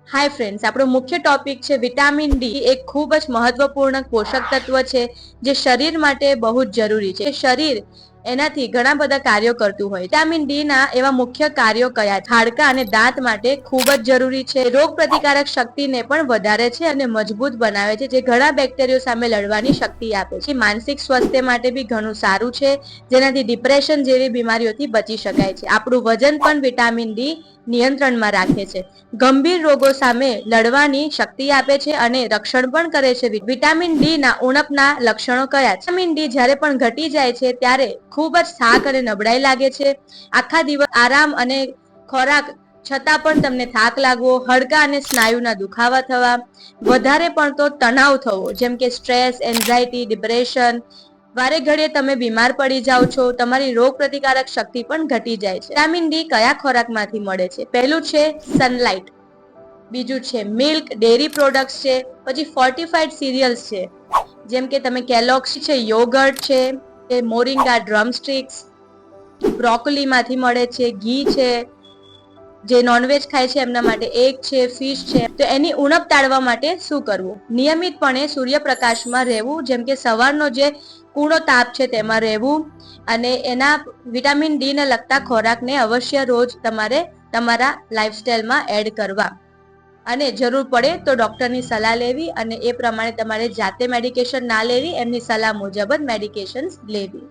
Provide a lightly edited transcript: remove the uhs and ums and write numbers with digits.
Hi friends, આપણો મુખ્ય topic છે વિટામિન ડી. એક ખૂબ જ મહત્વપૂર્ણ પોષક તત્વ છે જે શરીર માટે બહુ જ જરૂરી છે. શરીર એનાથી ઘણા બધા કાર્યો કરતું હોય. વિટામિન ડી ના એવા મુખ્ય કાર્યો કયા છે? હાડકાં અને દાંત માટે ખૂબ જ જરૂરી છે. રોગ પ્રતિકારક શક્તિને પણ વધારે છે અને મજબૂત બનાવે છે, જે ઘણા બેક્ટેરિયો સામે લડવાની શક્તિ આપે છે. માનસિક સ્વાસ્થ્ય માટે બી ઘણું સારું છે, જેનાથી ડિપ્રેશન જેવી બીમારીઓથી બચી શકાય છે. આપણું વજન પણ વિટામિન ડી નિયંત્રણમાં રાખે છે. ગંભીર રોગો સામે લડવાની શક્તિ આપે છે અને રક્ષણ પણ કરે છે. વિટામિન ડી ના ઉણપના લક્ષણો કયા છે? વિટામિન ડી જ્યારે પણ ઘટી જાય છે ત્યારે ખૂબ જ થાક અને નબળાઈ લાગે છે. આખા દિવસ આરામ અને ખોરાક છતાં પણ તમને થાક લાગવો, હાડકાં અને સ્નાયુના દુખાવા થવા, વધારે પડતો તણાવ થવો, જેમ કે સ્ટ્રેસ, એન્ઝાયટી, ડિપ્રેશન, વારે ઘડીએ તમે બીમાર પડી જાઓ છો, તમારી રોગ પ્રતિકારક શક્તિ પણ ઘટી જાય છે. વિટામિન ડી કયા ખોરાકમાંથી મળે છે? પહેલું છે સનલાઇટ, બીજું છે મિલ્ક, ડેરી પ્રોડક્ટ્સ છે, પછી ફોર્ટિફાઈડ સિરિયલ્સ છે, જેમ કે તમે કેલોગ્સ છે, યોગર્ટ છે, મોરિંગા ડ્રમ સ્ટિક્સ, બ્રોકોલી માંથી મળે છે, ઘી છે, જે નોનવેજ ખાય છે એમના માટે એગ છે, ફિશ છે. તો એની ઉણપ ટાળવા માટે શું કરવું? નિયમિતપણે સૂર્યપ્રકાશમાં રહેવું, જેમ કે સવારનો જે કૂણો તાપ છે તેમાં રહેવું, અને એના વિટામિન ડી ને લગતા ખોરાકને અવશ્ય રોજ તમારે તમારા લાઈફસ્ટાઈલમાં એડ કરવા, અને જરૂર પડે તો ડોક્ટરની સલાહ લેવી, અને એ પ્રમાણે તમારે જાતે મેડિકેશન ના લેવી, એમની સલાહ મુજબ જ મેડિકેશન લેવી.